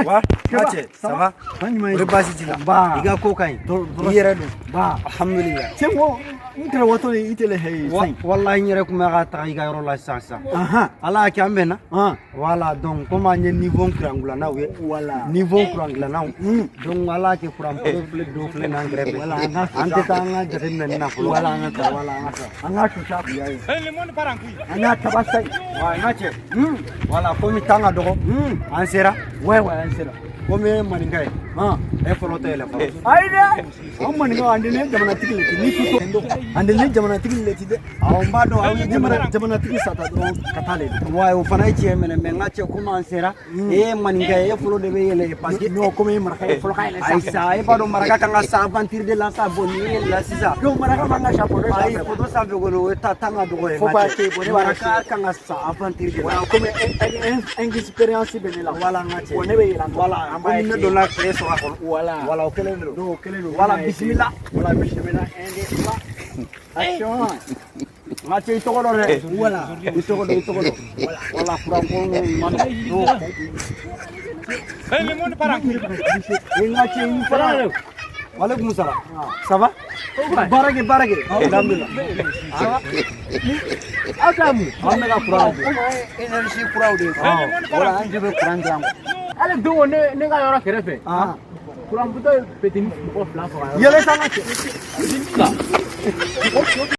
Wa? Mace, ça va? Rebasi jila. Ba. Iga ko kai. Yere do. Ba. Alhamdulillah. Cemo intere wato itele hey. Wallahi nyere kuma ga ta iga yoro la sasa. Aha. Ala ki ambena. Wala donc comment nye niveau krangula na we. Wala. Niveau krangula na. Donc wala ki kuram do fle na ngrepe. Wala ante ta nga jere men na flo. Wala nga anga tuta yayi. Le monde paranku. Anga tabasai. Wa ngache. Wala komi tanga dogo. Ansera. Wewe ansera. Kome maningai. E follow tele follow. Aida. Maninga andine jamana tikile ni kuto. Andine jamana tikile tide. Mbado au jamana tikile sata do katale. Wa o fana che mene mengache kuma ansera. E maningai e follow de yele parce no comme maraka e follow kaile. Ai sa e bado maraka kanga sa aventure de la sa boni la sisa. Do maraka manga chapo do. Ai fodo sa vegolo ta tanga do e. Faut pas que boni maraka kanga sa aventure de la. Comme une expérience benela. Wala ngache. Onebe yela. Wala ambaye ne do la créer so akon. Wala o kele do. Do kele do. Wala bismillah. Wala bismillah ende la. Action. Ngache itogoro re. Wala. Itogoro. Wala franco man. Do. Le monde paranku. Ngache ni fara. Walaikum salam. Ça va? Barake. Alhamdulillah. Ça va? Akamu. Amna ka kurang. Energy kurang de. Wala anje be kurang jam. Ale do ne ga yora kerefe. Kurang buta petini ko fla fora. Yele sana ke.